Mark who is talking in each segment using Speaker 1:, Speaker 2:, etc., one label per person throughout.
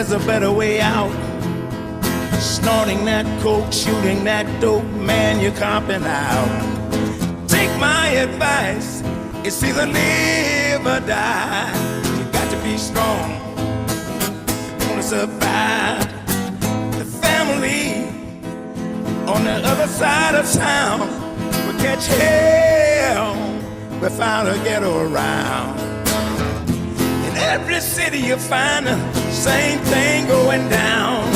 Speaker 1: there's a better way out. Snorting that coke, shooting that dope, man, you're comping out. Take my advice, it's either live or die. You got to be strong, gonna survive. The family on the other side of town will catch hell without a ghetto around. In every city you find the same thing going down.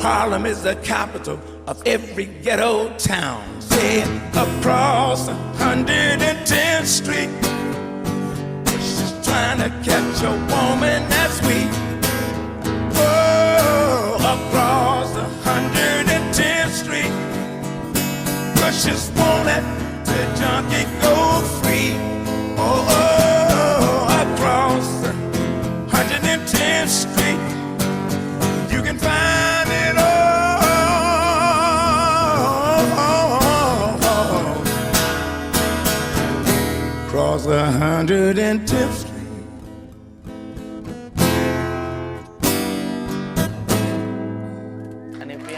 Speaker 1: Harlem is the capital of every ghetto town. Say across 110th Street, she's trying to catch a woman that's weak. Oh, across 110th Street, Russians won't let the junkie go free. Oh, across 110th Street, you can find it all. Across 110th Street.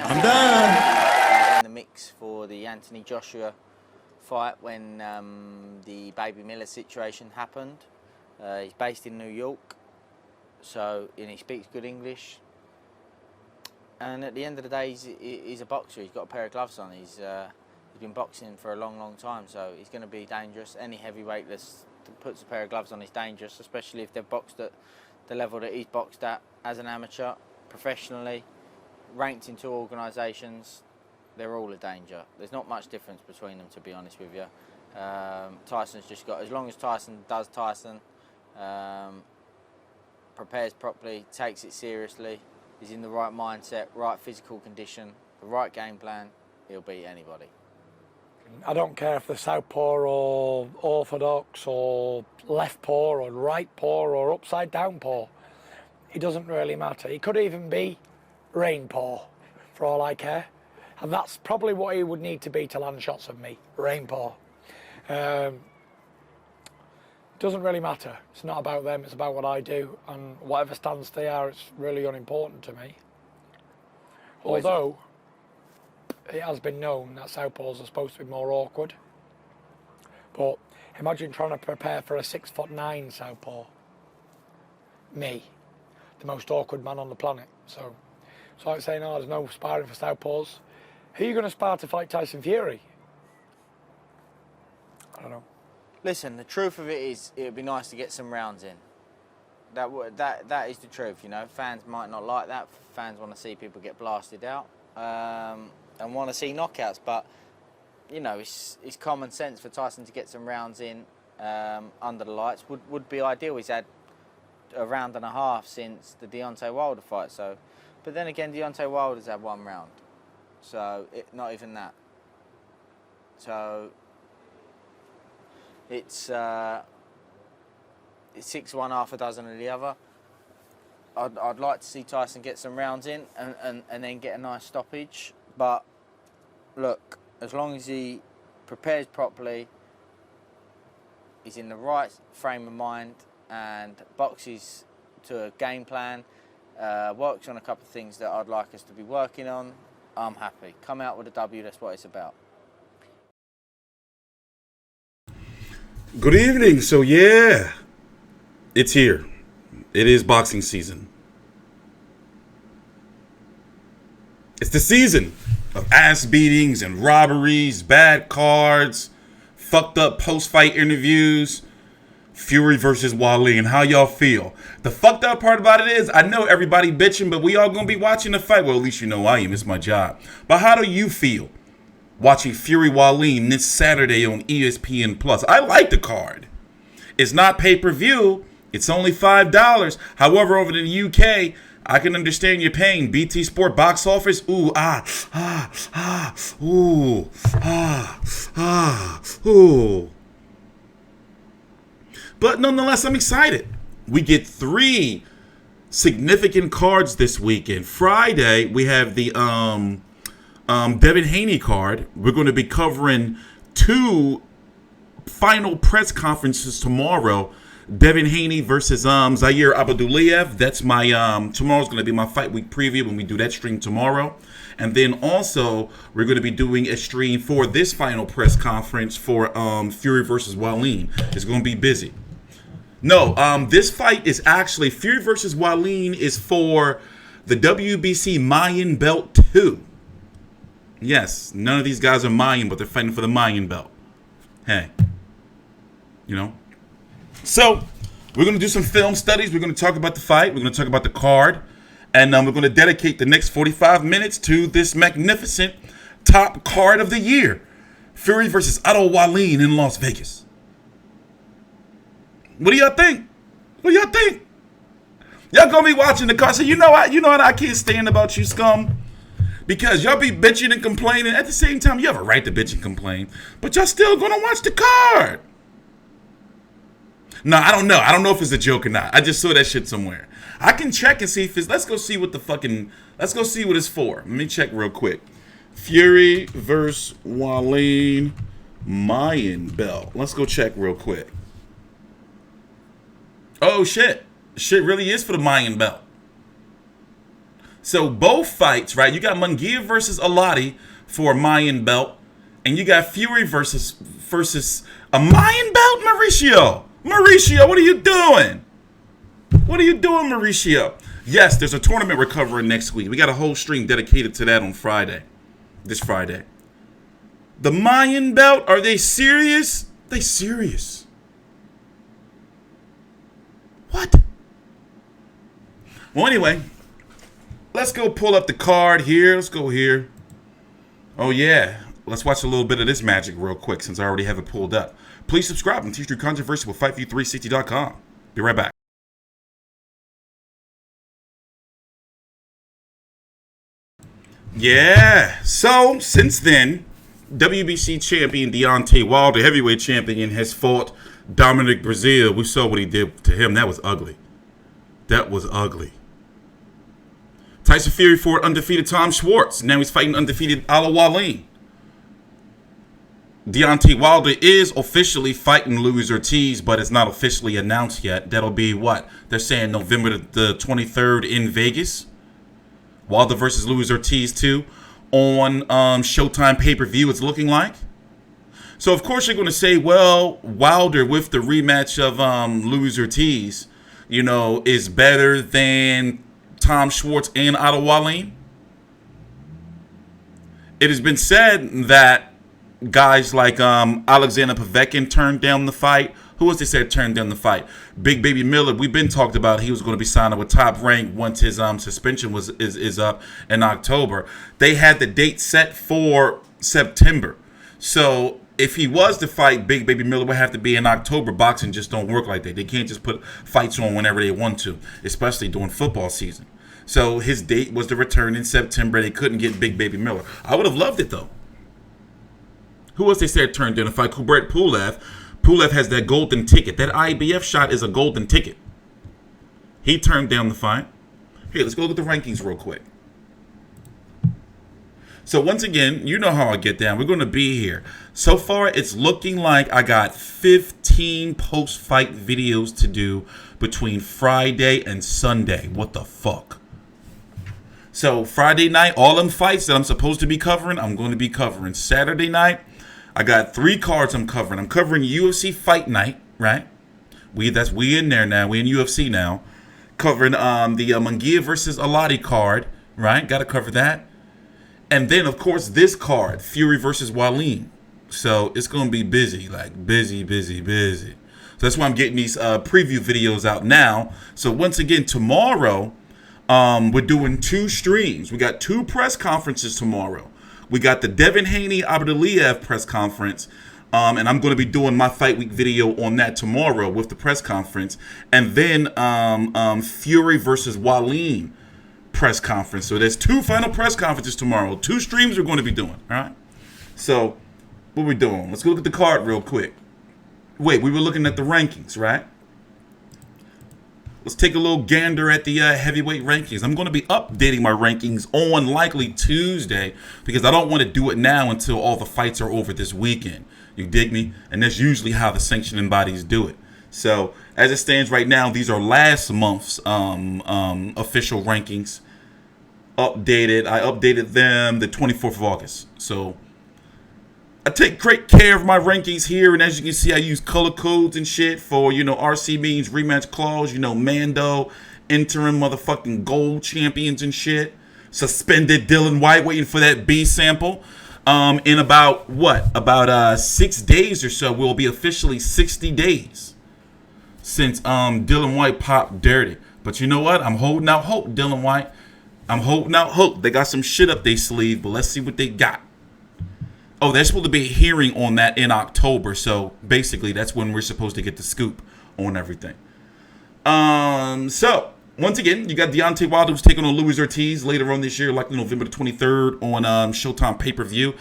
Speaker 1: I'm done.
Speaker 2: In the mix for the Anthony Joshua fight when the Baby Miller situation happened. He's based in New York, and he speaks good English. And at the end of the day, he's a boxer. He's got a pair of gloves on. He's been boxing for a long, long time, so he's going to be dangerous. Any heavyweight that puts a pair of gloves on is dangerous, especially if they've boxed at the level that he's boxed at as an amateur, professionally, ranked in 2 organisations. They're all a danger. There's not much difference between them, to be honest with you. Tyson's just got, as long as Tyson does Tyson, prepares properly, takes it seriously, is in the right mindset, right physical condition, the right game plan, he'll beat anybody.
Speaker 3: I don't care if they're southpaw or orthodox or left paw or right paw or upside down paw. It doesn't really matter. He could even be rain paw, for all I care. And that's probably what he would need to be to land shots of me, rain paw. Doesn't really matter. It's not about them, it's about what I do, and whatever stance they are, it's really unimportant to me. Although it has been known that southpaws are supposed to be more awkward. But imagine trying to prepare for a 6'9" southpaw. Me, the most awkward man on the planet. So it's like saying, oh, there's no sparring for southpaws. Who are you going to spar to fight Tyson Fury? I don't know.
Speaker 2: Listen, the truth of it is, it would be nice to get some rounds in. That is the truth, you know. Fans might not like that. Fans want to see people get blasted out and want to see knockouts. But, you know, it's common sense for Tyson to get some rounds in under the lights. Would be ideal. He's had a round and a half since the Deontay Wilder fight. So, but then again, Deontay Wilder's had 1 round. So, not even that. So it's 6-1, half a dozen of the other. I'd like to see Tyson get some rounds in and then get a nice stoppage. But look, as long as he prepares properly, he's in the right frame of mind and boxes to a game plan, works on a couple of things that I'd like us to be working on, I'm happy. Come out with a W, that's what it's about.
Speaker 4: Good evening. So yeah, it's here. It is boxing season. It's the season of ass beatings and robberies, bad cards, fucked up post-fight interviews, Fury versus Wallin. How y'all feel? The fucked up part about it is, I know everybody bitching, but we all gonna be watching the fight. Well, at least you know I am. It's my job. But how do you feel watching Fury-Wallin this Saturday on ESPN Plus? I like the card. It's not pay-per-view. It's only $5. However, over in the UK, I can understand your pain. BT Sport box office. Ooh, ooh. But nonetheless, I'm excited. We get 3 significant cards this weekend. Friday, we have the Devin Haney card. We're going to be covering 2 final press conferences tomorrow Devin Haney versus Zaire Abdulayev. That's my tomorrow's going to be my fight week preview when we do that stream tomorrow. And then also we're going to be doing a stream for this final press conference for Fury versus Wallin. It's going to be busy. No, this fight is actually Fury versus Wallin is for the WBC Mayan Belt 2. Yes, none of these guys are Mayan, but they're fighting for the Mayan Belt. Hey, you know. So we're going to do some film studies. We're going to talk about the fight. We're going to talk about the card. And we're going to dedicate the next 45 minutes to this magnificent top card of the year. Fury versus Otto Wallin in Las Vegas. What do y'all think? What do y'all think? Y'all going to be watching the card. So you know what I can't stand about you, scum? Because y'all be bitching and complaining. At the same time, you have a right to bitch and complain. But y'all still going to watch the card. No, I don't know. I don't know if it's a joke or not. I just saw that shit somewhere. I can check and see if it's... Let's go see what it's for. Let me check real quick. Fury versus Wallin Mayan Belt. Let's go check real quick. Oh, shit. Shit really is for the Mayan Belt. So both fights, right? You got Munguia versus Elorde for a Mayan Belt. And you got Fury versus a Mayan Belt, Mauricio. Mauricio, what are you doing? What are you doing, Mauricio? Yes, there's a tournament we're covering next week. We got a whole stream dedicated to that on Friday. This Friday. The Mayan Belt, are they serious? They serious. What? Well, anyway, let's go pull up the card here. Let's go here. Oh, yeah. Let's watch a little bit of this magic real quick since I already have it pulled up. Please subscribe on TstreeT Controversy with FightView360.com. Be right back. Yeah, so since then, WBC champion Deontay Wilder, heavyweight champion, has fought Dominic Breazeale. We saw what he did to him. That was ugly. That was ugly. Tyson Fury fought undefeated Tom Schwartz. Now he's fighting undefeated Otto Wallin. Deontay Wilder is officially fighting Luis Ortiz, but it's not officially announced yet. That'll be what? They're saying November the 23rd in Vegas. Wilder versus Luis Ortiz 2 on Showtime pay-per-view, it's looking like. So, of course, you're going to say, well, Wilder with the rematch of Luis Ortiz, you know, is better than Tom Schwartz and Otto Wallin. It has been said that guys like Alexander Povetkin turned down the fight. Who was they said turned down the fight? Big Baby Miller. We've been talked about. He was going to be signing with Top Rank once his suspension is up in October. They had the date set for September. So if he was to fight, Big Baby Miller would have to be in October. Boxing just don't work like that. They can't just put fights on whenever they want to, especially during football season. So his date was to return in September. They couldn't get Big Baby Miller. I would have loved it though. Who was they said turned down the fight? Kubrat Pulev. Pulev has that golden ticket. That IBF shot is a golden ticket. He turned down the fight. Here, let's go look at the rankings real quick. So once again, you know how I get down. We're going to be here. So far, it's looking like I got 15 post-fight videos to do between Friday and Sunday. What the fuck? So Friday night, all them fights that I'm supposed to be covering, I'm going to be covering. Saturday night, I got 3 cards I'm covering. I'm covering UFC Fight Night, right? We in there now. We in UFC now. Covering the Munguia versus Elorde card, right? Got to cover that. And then, of course, this card, Fury versus Wallin. So it's going to be busy, like busy. So that's why I'm getting these preview videos out now. So once again, tomorrow, we're doing 2 streams. We got 2 press conferences tomorrow. We got the Devin Haney Abdulayev press conference, and I'm going to be doing my fight week video on that tomorrow with the press conference, and then Fury versus Wallin press conference. So there's 2 final press conferences tomorrow. 2 streams we're going to be doing. All right. So what we doing? Let's go look at the card real quick. Wait, we were looking at the rankings, right? Let's take a little gander at the heavyweight rankings. I'm going to be updating my rankings on likely Tuesday because I don't want to do it now until all the fights are over this weekend. You dig me? And that's usually how the sanctioning bodies do it. So As it stands right now, these are last month's official rankings. Updated. I updated them the 24th of August. So I take great care of my rankings here, and as you can see, I use color codes and shit for, RC means rematch clause, Mando, interim motherfucking gold champions and shit. Suspended Dylan White waiting for that B sample. In about 6 days or so, will be officially 60 days since Dylan White popped dirty. But you know what? I'm holding out hope, Dylan White. I'm holding out hope. They got some shit up their sleeve, but let's see what they got. Oh, there's supposed to be a hearing on that in October. So basically, that's when we're supposed to get the scoop on everything. So once again, you got Deontay Wilder who's taking on Luis Ortiz later on this year, likely November the 23rd on Showtime pay-per-view.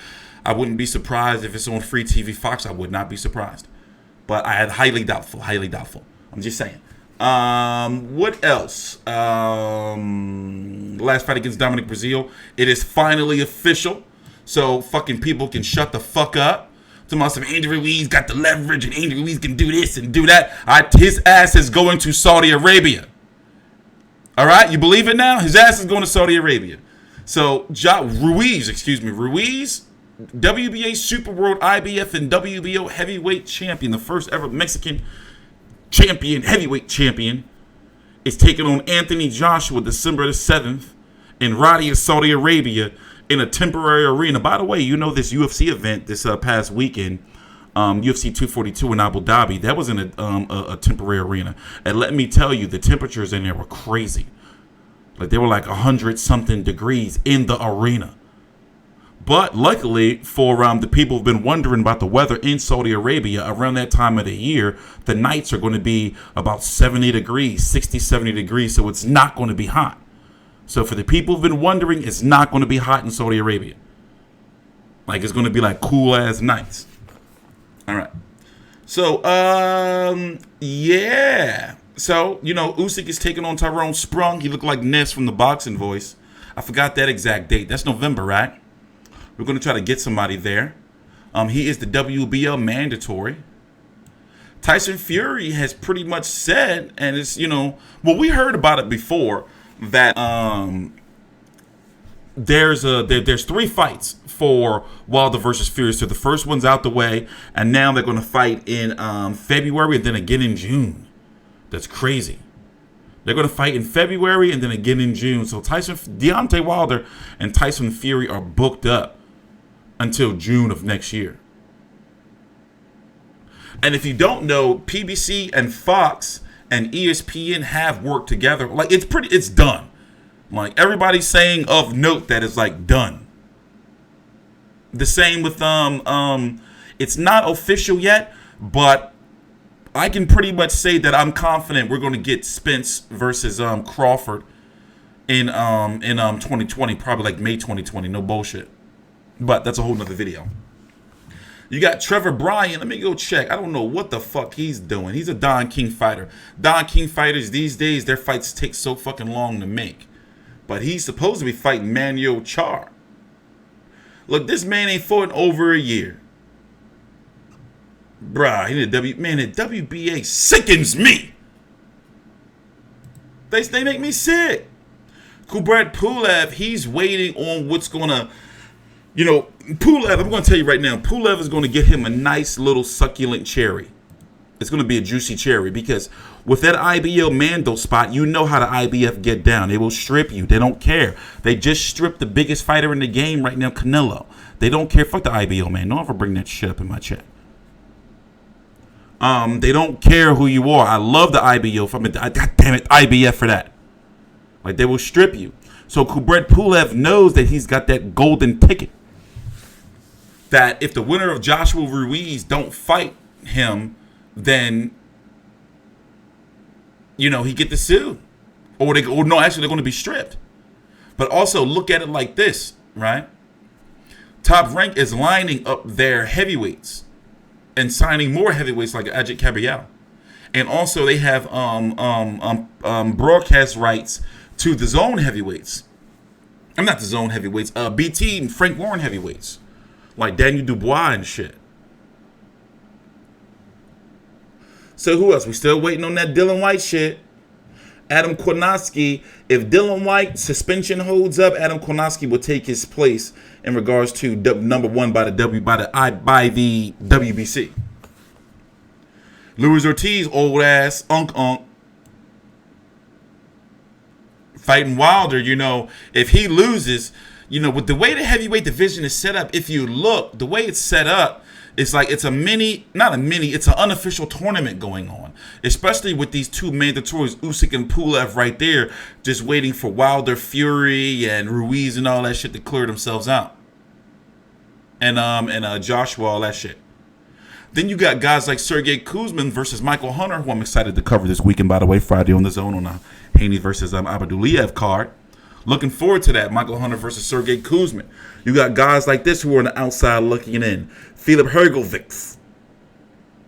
Speaker 4: I wouldn't be surprised if it's on free TV Fox. I would not be surprised. But I had highly doubtful. I'm just saying. What else? Last fight against Dominic Breazeale. It is finally official. So fucking people can shut the fuck up. Talking about some Andy Ruiz got the leverage and Andy Ruiz can do this and do that. His ass is going to Saudi Arabia. All right, you believe it now? His ass is going to Saudi Arabia. So Ruiz, WBA Super World IBF and WBO heavyweight champion, the first ever Mexican champion, heavyweight champion, is taking on Anthony Joshua December the 7th in Riyadh, Saudi Arabia, in a temporary arena. By the way, this UFC event this past weekend, UFC 242 in Abu Dhabi, that was in a temporary arena. And let me tell you, the temperatures in there were crazy. Like, they were like 100-something degrees in the arena. But luckily for the people who've been wondering about the weather in Saudi Arabia, around that time of the year, the nights are going to be about 70 degrees, 60, 70 degrees, so it's not going to be hot. So for the people who've been wondering, it's not going to be hot in Saudi Arabia. Like, it's going to be like cool-ass nights. All right. So, yeah. So, Usyk is taking on Tyrone Sprung. He looked like Ness from the Boxing Voice. I forgot that exact date. That's November, right? We're going to try to get somebody there. He is the WBO mandatory. Tyson Fury has pretty much said, and it's, we heard about it before, that there's 3 fights for Wilder versus Fury. So the first one's out the way, and now they're going to fight in February and then again in June. That's crazy. They're going to fight in February and then again in June. So Deontay Wilder and Tyson Fury are booked up until June of next year. And if you don't know, PBC and Fox and ESPN have worked together. Like, it's done. Like, everybody's saying of note that it's like done. The same with it's not official yet, but I can pretty much say that I'm confident we're going to get Spence versus Crawford in 2020, probably like May 2020. No bullshit. But that's a whole nother video. You got Trevor Bryan. Let me go check. I don't know what the fuck he's doing. He's a Don King fighter. Don King fighters these days, their fights take so fucking long to make. But he's supposed to be fighting Manuel Char. Look, this man ain't fought in over a year. Bruh, the WBA sickens me. They make me sick. Kubrat Pulev, he's waiting on what's going to... Pulev, I'm going to tell you right now, Pulev is going to get him a nice little succulent cherry. It's going to be a juicy cherry because with that IBO Mando spot, you know how the IBF get down. They will strip you. They don't care. They just stripped the biggest fighter in the game right now, Canelo. They don't care. Fuck the IBO, man. Don't ever bring that shit up in my chat. They don't care who you are. I love the IBO. God damn it, IBF for that. Like, they will strip you. So Kubrat Pulev knows that he's got that golden ticket. That if the winner of Joshua Ruiz don't fight him, then, he get the sue. Or they're going to be stripped. But also look at it like this, right? Top Rank is lining up their heavyweights and signing more heavyweights like Ajit Cabriel. And also they have broadcast rights to the Zone heavyweights. I'm not the Zone heavyweights. BT and Frank Warren heavyweights. Like Daniel Dubois and shit. So who else? We still waiting on that Dylan White shit. Adam Kornacki. If Dylan White suspension holds up, Adam Kornacki will take his place in regards to number one by the WBC. Luis Ortiz, old ass, unk. Fighting Wilder, you know, if he loses, you know, with the way the heavyweight division is set up, if you look, the way it's set up, it's like it's it's an unofficial tournament going on. Especially with these two mandatories, Usyk and Pulev right there, just waiting for Wilder, Fury, and Ruiz and all that shit to clear themselves out. And Joshua, all that shit. Then you got guys like Sergey Kuzmin versus Michael Hunter, who I'm excited to cover this weekend, by the way, Friday on the Zone on a Haney versus Abdulayev card. Looking forward to that, Michael Hunter versus Sergey Kuzmin. You got guys like this who are on the outside looking in. Filip Hrgovic.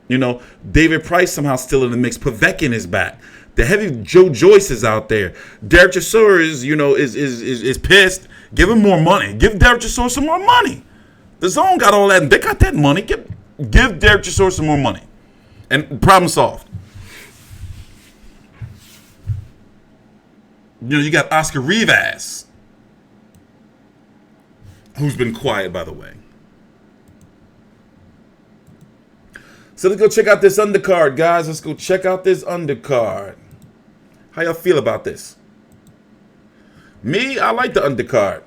Speaker 4: You know, David Price somehow still in the mix. Povetkin is back. The heavy Joe Joyce is out there. Derek Chisora is pissed. Give him more money. Give Derek Chisora some more money. The Zone got all that. They got that money. Give Derek Chisora some more money. And problem solved. You know, you got Oscar Rivas, who's been quiet, by the way. So let's go check out this undercard, guys. Let's go check out this undercard. How y'all feel about this? Me, I like the undercard.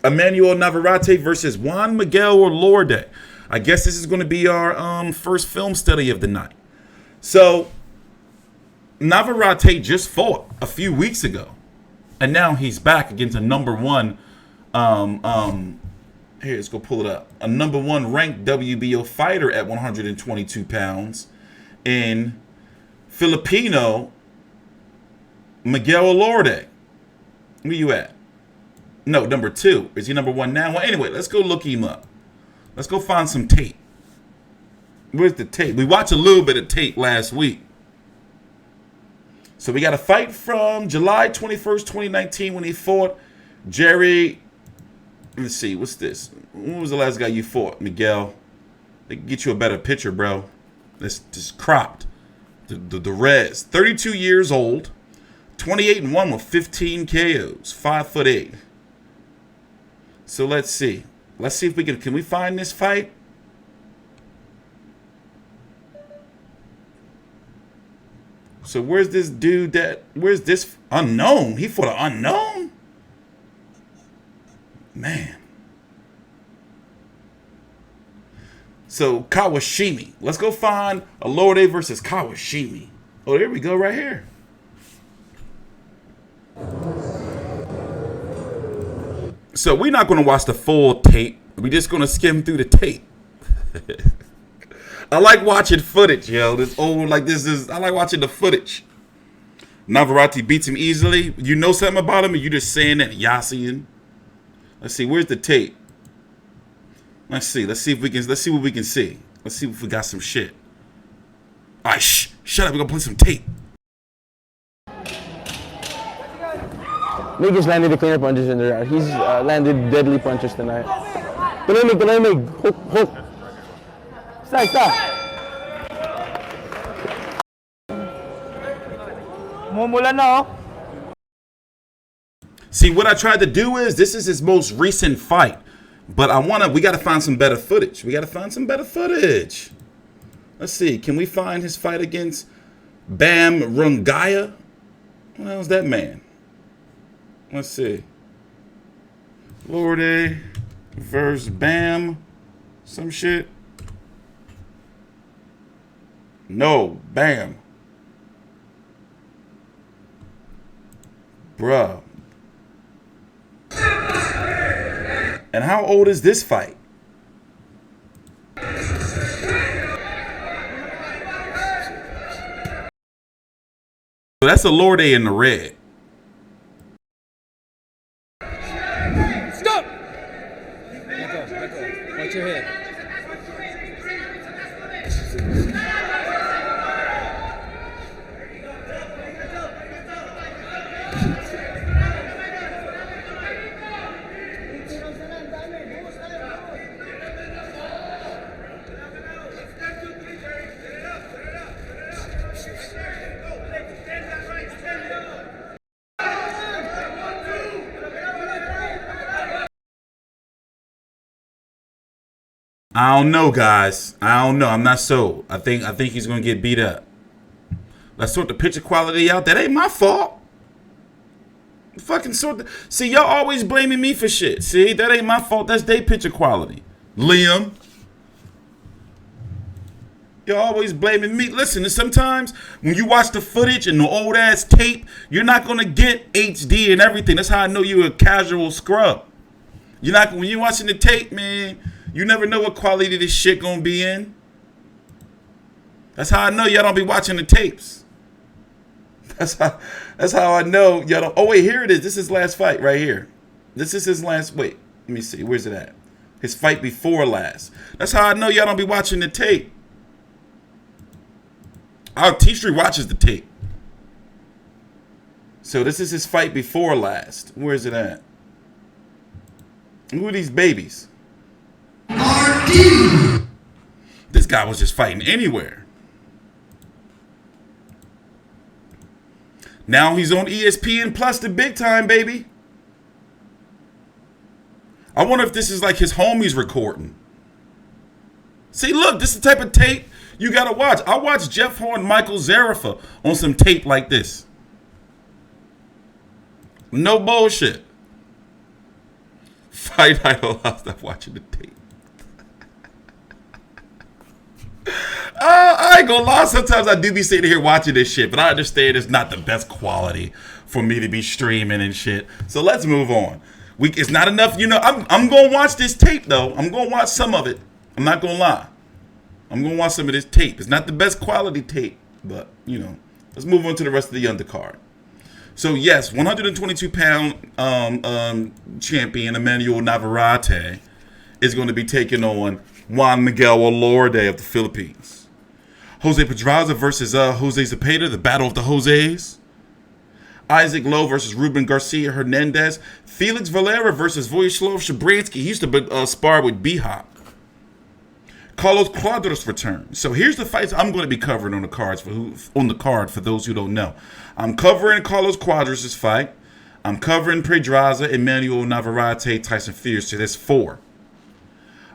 Speaker 4: Emanuel Navarrete versus Juan Miguel Elorde. I guess this is going to be our first film study of the night. So, Navarrete just fought a few weeks ago. And now he's back against a number one, here, let's go pull it up. A number one ranked WBO fighter at 122 pounds in Filipino Miguel Elorde. Where you at? No, number two. Is he number one now? Well, anyway, let's go look him up. Let's go find some tape. Where's the tape? We watched a little bit of tape last week. So we got a fight from July 21st, 2019 when he fought Jerry. Let's see, what's this? When was the last guy you fought, Miguel? They can get you a better picture, bro. That's just cropped. The res. 32 years old. 28-1 with 15 KOs. 5'8". So let's see. Let's see if we can we find this fight? So where's this dude where's this unknown? He fought an unknown? Man. So Kawashimi. Let's go find Elorde versus Kawashimi. Oh, there we go right here. So we're not going to watch the full tape. We're just going to skim through the tape. I like watching footage, yo. I like watching the footage. Navarrete beats him easily. You know something about him, or you just saying that Yassian? Let's see, where's the tape? Let's see what we can see. Let's see if we got some shit. All right, shut up. We're gonna play some tape.
Speaker 5: Mig has landed the cleaner punches in the round. He's landed deadly punches tonight. Tuloy, hook. Stop. Mumula na, oh.
Speaker 4: See, what I tried to do is, this is his most recent fight. But we got to find some better footage. Let's see. Can we find his fight against Bam Rungaya? What the hell's that man? Let's see. Elorde versus Bam. Some shit. No, Bam. Bruh. And how old is this fight? So that's Elorde in the red.
Speaker 6: Stop! Watch your head.
Speaker 4: I don't know, guys. I don't know. I'm not sold. I think he's gonna get beat up. Let's sort the picture quality out. That ain't my fault. Fucking see, y'all always blaming me for shit. See, that ain't my fault. That's their picture quality. Liam. You're always blaming me. Listen, sometimes when you watch the footage and the old ass tape, you're not gonna get HD and everything. That's how I know you're a casual scrub. You're not when you're watching the tape, man. You never know what quality this shit gonna be in. That's how I know y'all don't be watching the tapes. That's how I know y'all don't. Oh wait, here it is. This is his last fight right here. This is his last. Wait, let me see. Where's it at? His fight before last. That's how I know y'all don't be watching the tape. Our TstreeT watches the tape. So this is his fight before last. Where's it at? Who are these babies? RD. This guy was just fighting anywhere. Now he's on ESPN Plus, the big time, baby. I wonder if this is like his homies recording. See, look, this is the type of tape you gotta watch. I watched Jeff Horn, Michael Zarafa on some tape like this. No bullshit. Fight night, I'll stop watching the tape. I ain't gonna lie, sometimes I do be sitting here watching this shit, but I understand it's not the best quality for me to be streaming and shit. So let's move on. It's not enough, you know. I'm gonna watch this tape though. I'm gonna watch some of it. I'm not gonna lie. I'm gonna watch some of this tape. It's not the best quality tape, but you know. Let's move on to the rest of the undercard. So yes, 122-pound champion Emanuel Navarrete is going to be taking on Juan Miguel Elorde of the Philippines. Jose Pedraza versus Jose Zepeda, the battle of the Jose's. Isaac Lowe versus Ruben Garcia Hernandez. Felix Valera versus Vojislav Shabransky. He used to spar with B-Hop. Carlos Cuadras returns. So here's the fights I'm going to be covering on the card for those who don't know. I'm covering Carlos Cuadras' fight. I'm covering Pedraza, Emanuel Navarrete, Tyson Fury. So that's 4.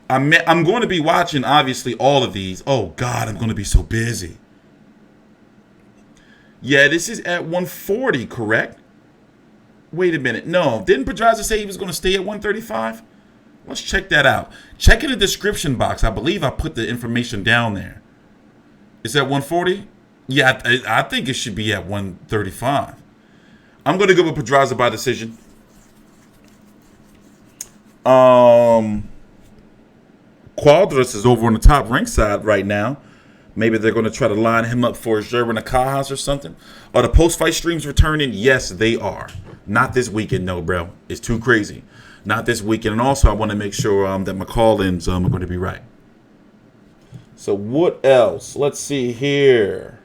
Speaker 4: I'm going to be watching, obviously, all of these. Oh, God, I'm going to be so busy. Yeah, this is at 140, correct? Wait a minute. No, didn't Pedraza say he was going to stay at 135? Let's check that out. Check in the description box. I believe I put the information down there. Is that 140? Yeah, I think it should be at 135. I'm going to go with Pedraza by decision. Cuadras is over on the top ringside right now. Maybe they're going to try to line him up for a Jerwin Akajas or something. Are the post-fight streams returning? Yes, they are. Not this weekend, no, bro. It's too crazy. Not this weekend. And also, I want to make sure that my call-ins are going to be right. So what else? Let's see here.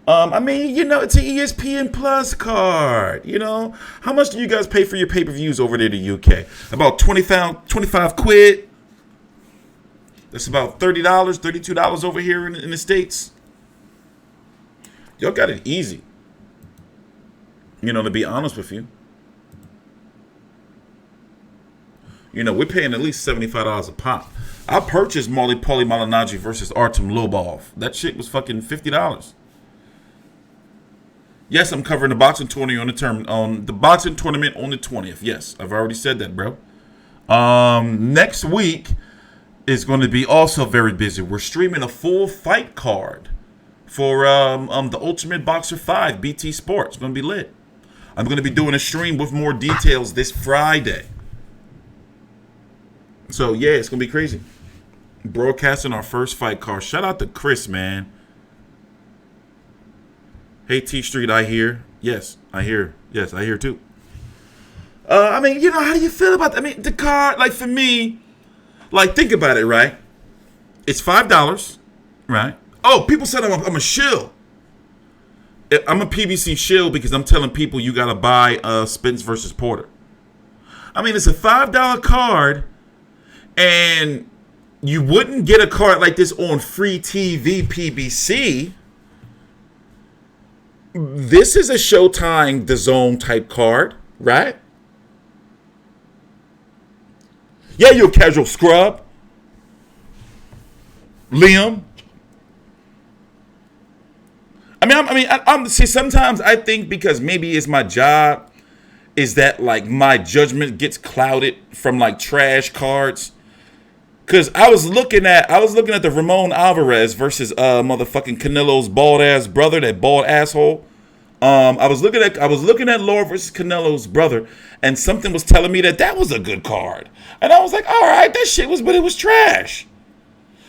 Speaker 4: I mean, you know, it's an ESPN Plus card. You know, how much do you guys pay for your pay-per-views over there in the UK? About 25 quid. That's about $30, $32 over here in the States. Y'all got it easy. You know, to be honest with you. You know, we're paying at least $75 a pop. I purchased Paulie Malignaggi versus Artem Lobov. That shit was fucking $50. Yes, I'm covering the boxing tournament on the boxing tournament on the 20th. Yes, I've already said that, bro. Next week is going to be also very busy. We're streaming a full fight card for the Ultimate Boxer 5 BT Sports. It's going to be lit. I'm going to be doing a stream with more details this Friday. So, yeah, it's going to be crazy. Broadcasting our first fight card. Shout out to Chris, man. Hey, TstreeT, I hear. Yes, I hear. Yes, I hear too. I mean, you know, how do you feel about that? I mean, the card, like, for me, like, think about it, right? It's $5, right? Oh, people said I'm a shill. I'm a PBC shill because I'm telling people you got to buy Spence versus Porter. I mean, it's a $5 card, and you wouldn't get a card like this on free TV PBC. This is a Showtime, DAZN type card, right? Yeah, you're a casual scrub. Liam. I'm see. Sometimes I think because maybe it's my job, is that like my judgment gets clouded from like trash cards. Cause I was looking at the Ramon Alvarez versus motherfucking Canelo's bald ass brother, that bald asshole. I was looking at Lord versus Canelo's brother, and something was telling me that was a good card, and I was like, all right, that shit was, but it was trash.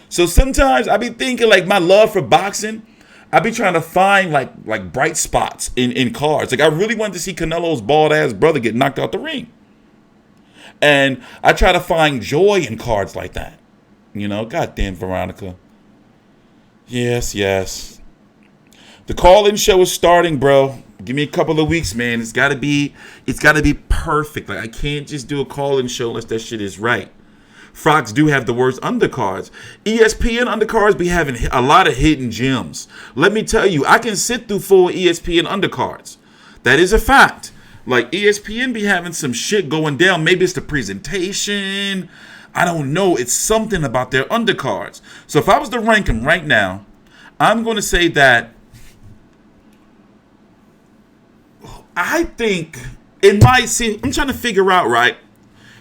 Speaker 4: So sometimes I be thinking like my love for boxing, I be trying to find like bright spots in cards. Like I really wanted to see Canelo's bald ass brother get knocked out the ring. And I try to find joy in cards like that. You know, goddamn Veronica. Yes. The call-in show is starting, bro. Give me a couple of weeks, man. It's gotta be perfect. Like I can't just do a call-in show unless that shit is right. Fox do have the worst undercards. ESPN undercards be having a lot of hidden gems. Let me tell you, I can sit through full ESPN undercards. That is a fact. Like ESPN be having some shit going down. Maybe it's the presentation. I don't know. It's something about their undercards. So if I was to rank them right now, I'm going to say that I think I'm trying to figure out, right?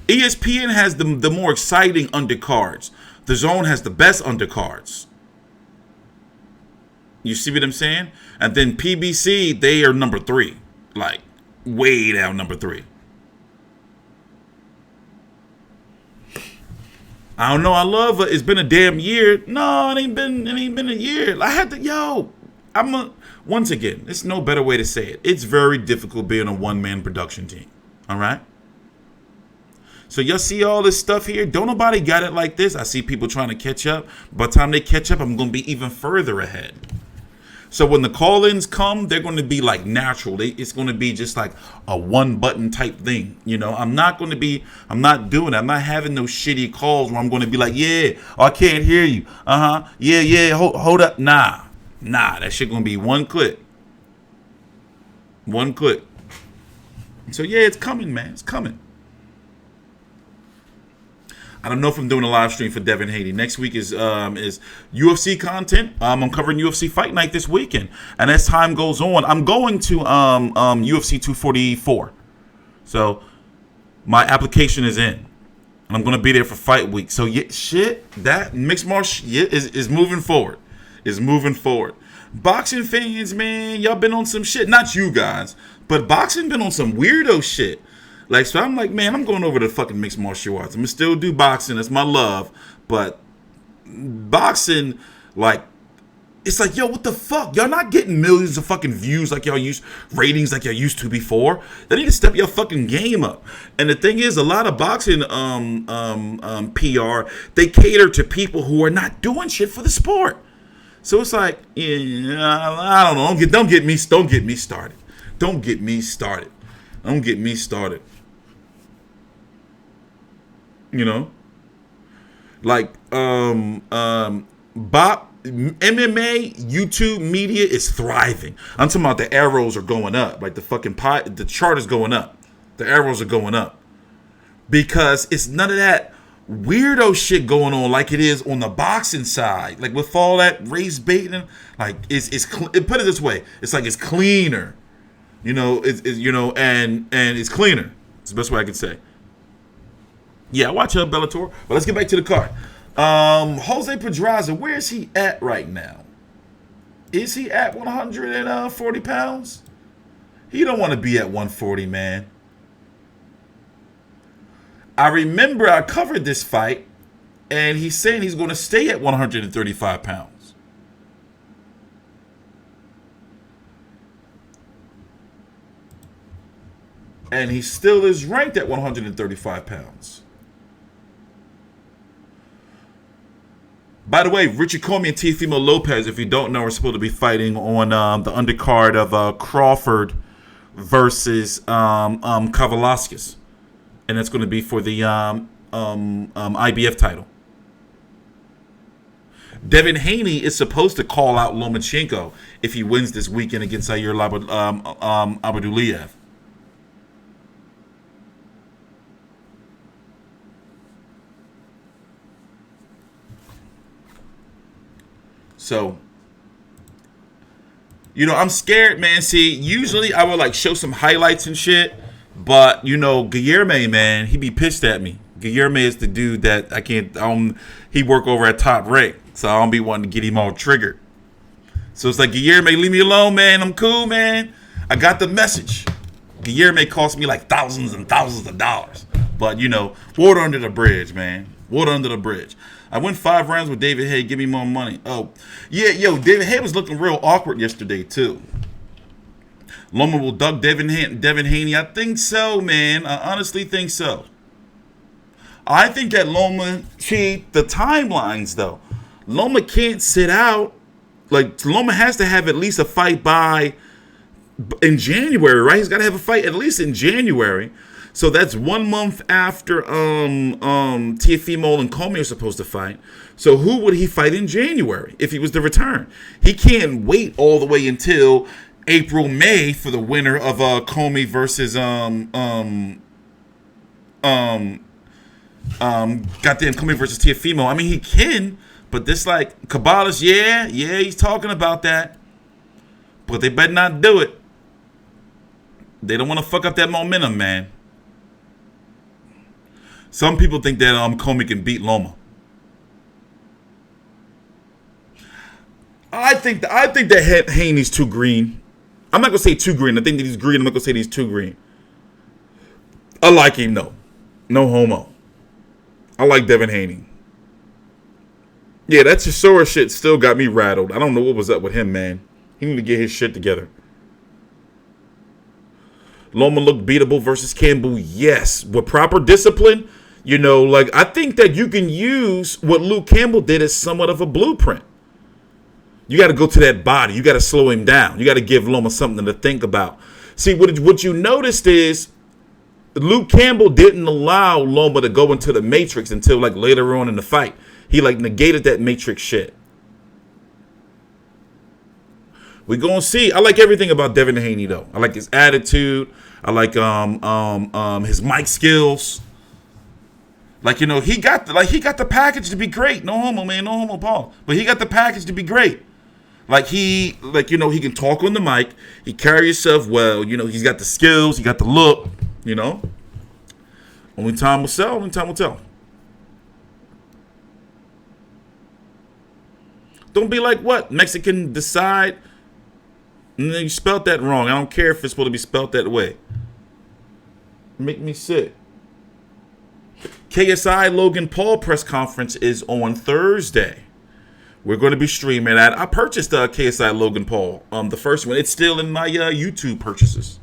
Speaker 4: ESPN has the more exciting undercards. The Zone has the best undercards. You see what I'm saying? And then PBC, they are number 3. Like, way down number 3. I don't know. I love it. It's been a damn year. No, it ain't been a year. I had to, once again, there's no better way to say it. It's very difficult being a one-man production team. All right? So y'all see all this stuff here? Don't nobody got it like this. I see people trying to catch up. By the time they catch up, I'm going to be even further ahead. So when the call-ins come, they're going to be like natural. It's going to be just like a one-button type thing. You know, I'm not doing it. I'm not having those shitty calls where I'm going to be like, yeah, I can't hear you. Yeah, hold up. Nah, that shit going to be one click. One click. So yeah, it's coming, man. It's coming. I don't know if I'm doing a live stream for Devin Haney. Next week is UFC content. I'm covering UFC Fight Night this weekend, and as time goes on, I'm going to UFC 244. So my application is in, and I'm going to be there for Fight Week. So yeah, shit, that mixed martial is moving forward. Is moving forward. Boxing fans, man, y'all been on some shit. Not you guys, but boxing been on some weirdo shit. Like, so I'm like, man, I'm going over to fucking mixed martial arts. I'm going to still do boxing. That's my love. But boxing, like, it's like, yo, what the fuck? Y'all not getting millions of fucking views like y'all ratings like y'all used to before. They need to step your fucking game up. And the thing is, a lot of boxing PR, they cater to people who are not doing shit for the sport. So it's like, yeah, I don't know. Don't get me started. Don't get me started. You know, like MMA YouTube media is thriving. I'm talking about the arrows are going up, like the chart is going up. The arrows are going up because it's none of that weirdo shit going on like it is on the boxing side. Like with all that race baiting, like put it this way, it's like it's cleaner. You know, and it's cleaner. It's the best way I can say. Yeah, I watch Bellator, but let's get back to the card. Jose Pedraza, where is he at right now? Is he at 140 pounds? He don't want to be at 140, man. I remember I covered this fight, and he's saying he's going to stay at 135 pounds. And he still is ranked at 135 pounds. By the way, Richard Comey and Teofimo Lopez, if you don't know, are supposed to be fighting on the undercard of Crawford versus Kavaliauskas. And that's going to be for the IBF title. Devin Haney is supposed to call out Lomachenko if he wins this weekend against Zaire Abdulayev. So, you know, I'm scared, man. See, usually I would like show some highlights and shit. But, you know, Guilherme, man, he be pissed at me. Guilherme is the dude that I can't, he work over at Top Rank. So I don't be wanting to get him all triggered. So it's like, Guilherme, leave me alone, man. I'm cool, man. I got the message. Guilherme cost me like thousands and thousands of dollars. But, you know, water under the bridge, man. Water under the bridge. I went 5 rounds with David Haye. Give me more money. Oh, yeah, yo, David Haye was looking real awkward yesterday, too. Loma will duck Devin Haney. I think so, man. I honestly think so. I think that Loma, see, the timelines, though. Loma can't sit out. Like, Loma has to have at least a fight in January, right? He's got to have a fight at least in January. So that's 1 month after Teofimo and Comey are supposed to fight. So who would he fight in January if he was to return? He can't wait all the way until April, May for the winner of Comey versus goddamn Comey versus Teofimo. I mean, he can, but this like Caballas, yeah, he's talking about that, but they better not do it. They don't want to fuck up that momentum, man. Some people think that Comey can beat Loma. I think that Haney's too green. I'm not gonna say too green. I think that he's green. I'm not gonna say he's too green. I like him though. No homo. I like Devin Haney. Yeah, that Chisora shit still got me rattled. I don't know what was up with him, man. He need to get his shit together. Loma looked beatable versus Campbell. Yes, with proper discipline. You know, like, I think that you can use what Luke Campbell did as somewhat of a blueprint. You got to go to that body. You got to slow him down. You got to give Loma something to think about. See, what you noticed is Luke Campbell didn't allow Loma to go into the matrix until, like, later on in the fight. He, like, negated that matrix shit. We're going to see. I like everything about Devin Haney, though. I like his attitude. I like his mic skills. Like, you know, he got the package to be great. No homo, man. No homo, Paul. But he got the package to be great. You know, he can talk on the mic. He carry himself well. You know, he's got the skills. He got the look. You know. Only time will tell. Only time will tell. Don't be like, what? Mexican decide? And then you spelled that wrong. I don't care if it's supposed to be spelled that way. Make me sick. KSI Logan Paul press conference is on Thursday. We're going to be streaming that. I purchased KSI Logan Paul, the first one. It's still in my YouTube purchases.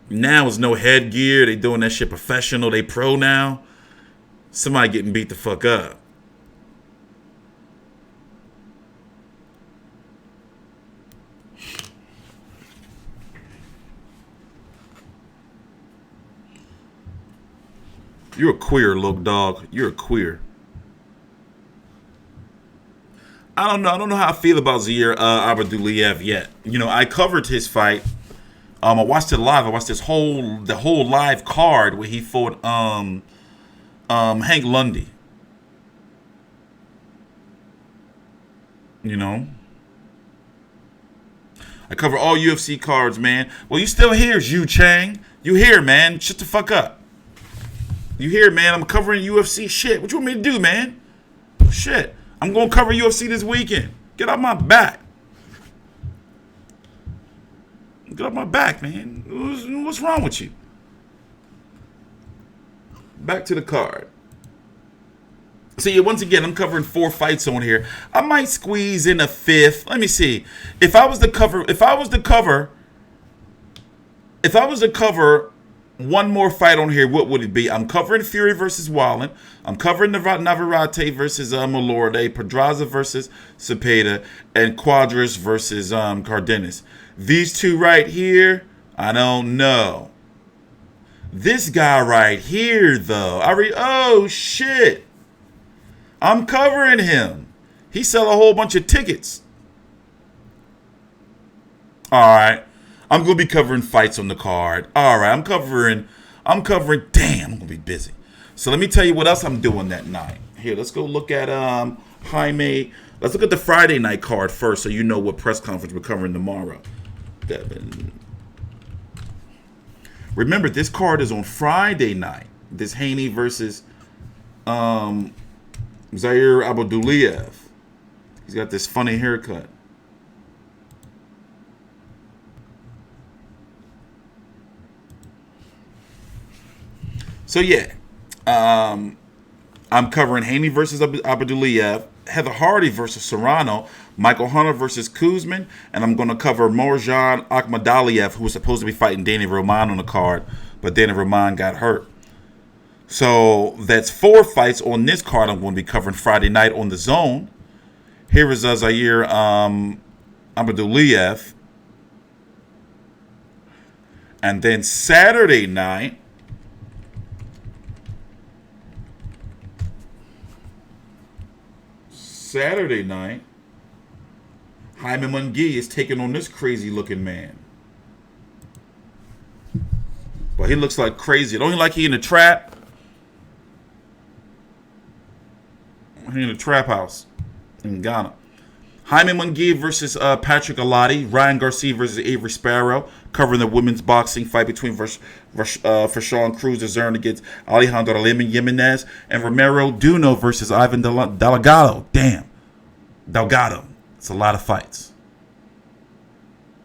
Speaker 4: Now it's no headgear. They doing that shit professional. They pro now. Somebody getting beat the fuck up. You're a queer, look, dog. You're a queer. I don't know how I feel about Zaire Abdulayev yet. You know, I covered his fight. I watched it live. I watched the whole live card where he fought Hank Lundy. You know, I cover all UFC cards, man. Well, you still here, Zhu Chang? You here, man? Shut the fuck up. You here, man? I'm covering UFC shit. What you want me to do, man? Shit. I'm going to cover UFC this weekend. Get off my back. Get off my back, man. What's wrong with you? Back to the card. See, once again, I'm covering 4 fights on here. I might squeeze in a 5th. Let me see. If I was to cover one more fight on here, what would it be? I'm covering Fury versus Wallin. I'm covering Navarrete versus Elorde, Pedraza versus Zepeda, and Quadras versus Cardenas. These 2 right here, I don't know. This guy right here, though, oh shit, I'm covering him. He sell a whole bunch of tickets. All right. I'm going to be covering fights on the card. All right, I'm covering, damn, I'm going to be busy. So let me tell you what else I'm doing that night. Here, let's go look at Jaime. Let's look at the Friday night card first, so you know what press conference we're covering tomorrow. Devin. Remember, this card is on Friday night. This Haney versus Zaire Abdulayev. He's got this funny haircut. So yeah, I'm covering Haney versus Abdulayev, Heather Hardy versus Serrano, Michael Hunter versus Kuzman, and I'm going to cover Morjan Akhmadaliev, who was supposed to be fighting Danny Roman on the card, but Danny Roman got hurt. So that's 4 fights on this card I'm going to be covering Friday night on the Zone. Here is Zaire Abdulayev. And then Saturday night, Jaime Munguia is taking on this crazy looking man. But he looks like crazy. Don't he like he in the trap? He in the trap house in Ghana. Jaime Munguia versus Patrick Alati. Ryan Garcia versus Avery Sparrow. Covering the women's boxing fight between Fashawn Cruz Zern against Alejandro Jimenez. And Romero Duno versus Ivan Delgado. Damn. Delgado. It's a lot of fights.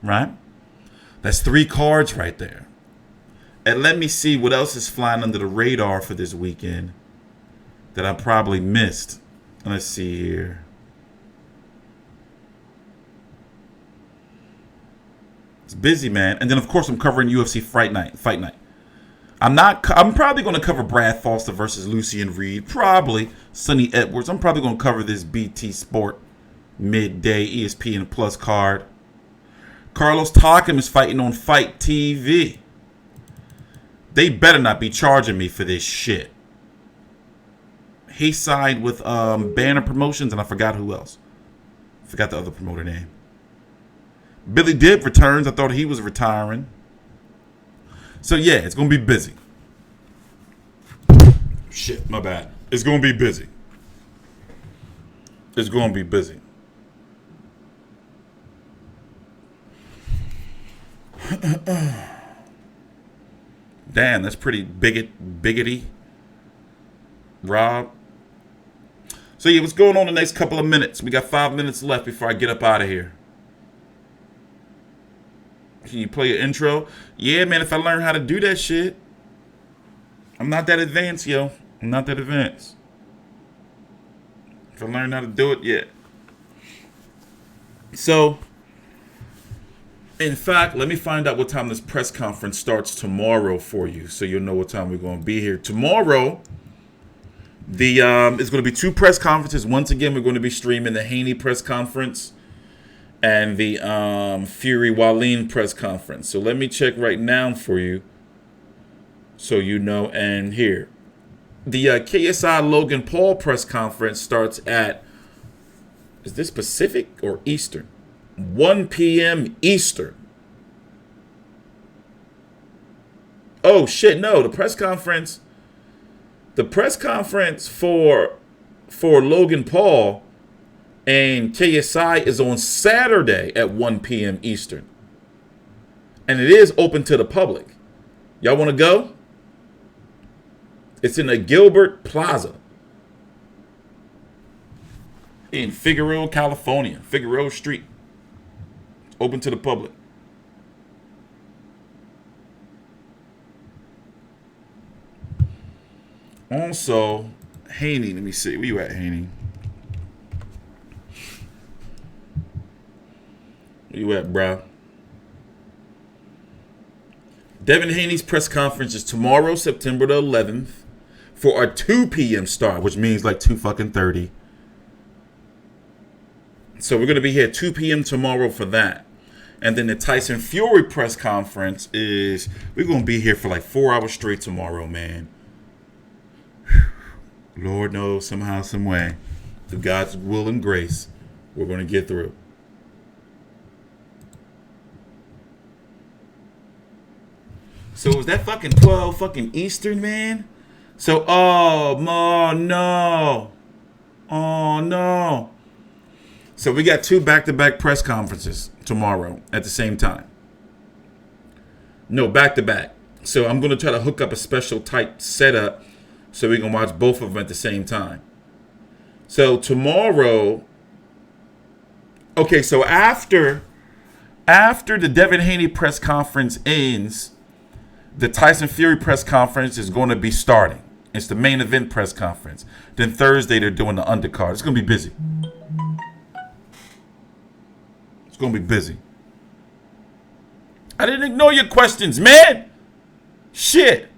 Speaker 4: Right? That's 3 cards right there. And let me see what else is flying under the radar for this weekend that I probably missed. Let's see here. It's busy, man. And then of course I'm covering UFC Fight Night. I'm probably going to cover Brad Foster versus Lucian Reed. Probably Sonny Edwards. I'm probably going to cover this BT Sport midday ESPN Plus card. Carlos Takam is fighting on Fight TV. They better not be charging me for this shit. He signed with Banner Promotions, and I forgot who else. Forgot the other promoter name. Billy Dip returns. I thought he was retiring. So yeah, it's gonna be busy. Shit, my bad. It's gonna be busy. It's gonna be busy. Damn, that's pretty biggity, Rob. So yeah, what's going on the next couple of minutes? We got 5 minutes left before I get up out of here. Can you play an intro? Yeah, man, if I learn how to do that shit. I'm not that advanced, yo. I'm not that advanced. If I learn how to do it, yeah. So, in fact, let me find out what time this press conference starts tomorrow for you, so you'll know what time we're going to be here. Tomorrow, it's going to be 2 press conferences. Once again, we're going to be streaming the Haney press conference and the Fury-Wallin press conference. So let me check right now for you, so you know. And here, the KSI Logan Paul press conference starts at, is this Pacific or Eastern? 1 p.m. Eastern. Oh shit, no, the press conference for Logan Paul and KSI is on Saturday at 1 p.m. Eastern. And it is open to the public. Y'all want to go? It's in the Gilbert Plaza in Figueroa, California. Figueroa Street. Open to the public. Also, Haney, let me see. Where you at, Haney? Where you at, bro? Devin Haney's press conference is tomorrow, September the 11th, for a 2 p.m. start, which means like 2:30. So we're going to be here at 2 p.m. tomorrow for that. And then the Tyson Fury press conference is, we're going to be here for like 4 hours straight tomorrow, man. Lord knows, somehow, some way, through God's will and grace, we're going to get through. So was that fucking 12 fucking Eastern, man? So, oh no. Oh, no. So we got 2 back-to-back press conferences tomorrow at the same time. No, back-to-back. So I'm going to try to hook up a special type setup so we can watch both of them at the same time. So tomorrow... Okay, so after the Devin Haney press conference ends, the Tyson Fury press conference is going to be starting. It's the main event press conference. Then Thursday, they're doing the undercard. It's going to be busy. It's going to be busy. I didn't ignore your questions, man. Shit.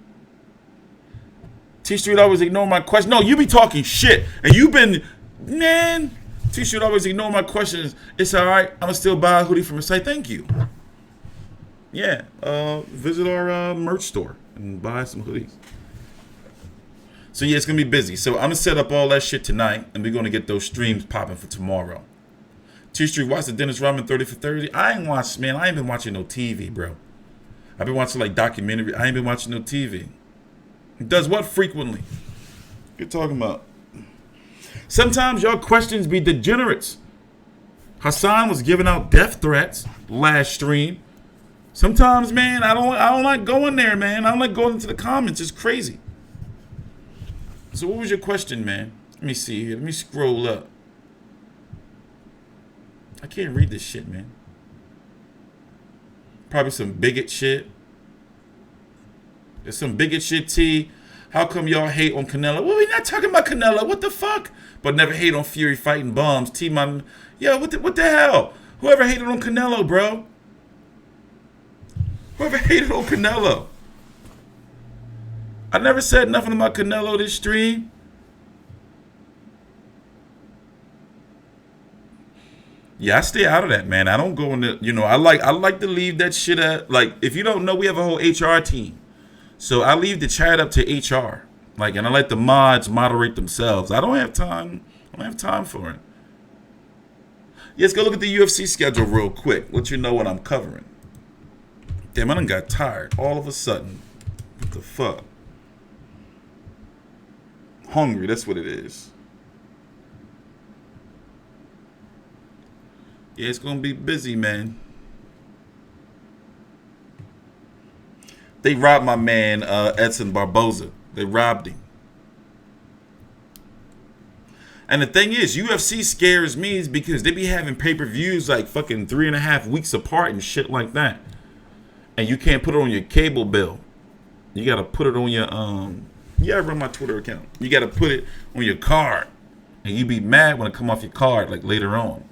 Speaker 4: TstreeT always ignore my questions. No, you be talking shit. And you've been, man, TstreeT always ignore my questions. It's all right. I'm going to still buy a hoodie from a site. Thank you. Yeah. Visit our merch store and buy some hoodies. So, yeah, it's going to be busy. So, I'm going to set up all that shit tonight, and we're going to get those streams popping for tomorrow. TstreeT, watch the Dennis Rodman 30 for 30. I ain't been watching no TV, bro. I've been watching, like, documentary. I ain't been watching no TV. It does what frequently? What you talking about? Sometimes y'all questions be degenerates. Hassan was giving out death threats last stream. Sometimes, man, I don't like going there, man. I don't like going into the comments. It's crazy. So what was your question, man? Let me see here. Let me scroll up. I can't read this shit, man. Probably some bigot shit. There's some bigot shit, T. How come y'all hate on Canelo? Well, we're not talking about Canelo. What the fuck? But never hate on Fury fighting bums. T, man. Yo, what the hell? Whoever hated on Canelo, bro? Whoever hated on Canelo? I never said nothing about Canelo this stream. Yeah, I stay out of that, man. I don't go into, I like to leave that shit at, like, if you don't know, we have a whole HR team. So I leave the chat up to HR. Like, and I let the mods moderate themselves. I don't have time. I don't have time for it. Let's go look at the UFC schedule real quick. Let you know what I'm covering. Damn, I done got tired all of a sudden. What the fuck? Hungry, that's what it is. Yeah, it's gonna be busy, man. They robbed my man, Edson Barboza. They robbed him. And the thing is, UFC scares me is because they be having pay-per-views like fucking 3.5 weeks apart and shit like that. And you can't put it on your cable bill. You gotta put it on your, I run my Twitter account. You gotta put it on your card. And you be mad when it come off your card, like later on.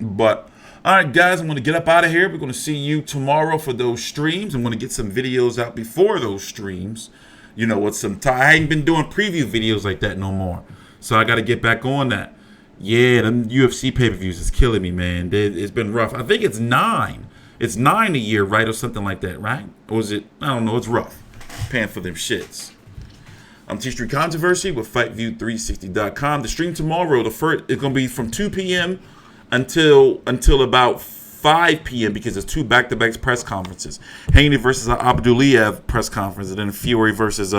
Speaker 4: But, all right, guys, I'm going to get up out of here. We're going to see you tomorrow for those streams. I'm going to get some videos out before those streams. With some time. I ain't been doing preview videos like that no more. So I got to get back on that. Yeah, them UFC pay-per-views is killing me, man. It's been rough. I think it's 9. It's 9 a year, right, or something like that, right? Or is it? I don't know. It's rough. Paying for them shits. I'm TstreeT Controversy with FightView360.com. The stream tomorrow, the first, it's going to be from 2 p.m. until about 5 p.m. because there's 2 back-to-back press conferences. Haney versus Abdulayev press conference, and then Fury versus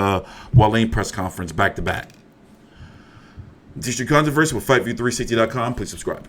Speaker 4: Wallin press conference back-to-back. TstreeT Controversy with FightView360.com. Please subscribe.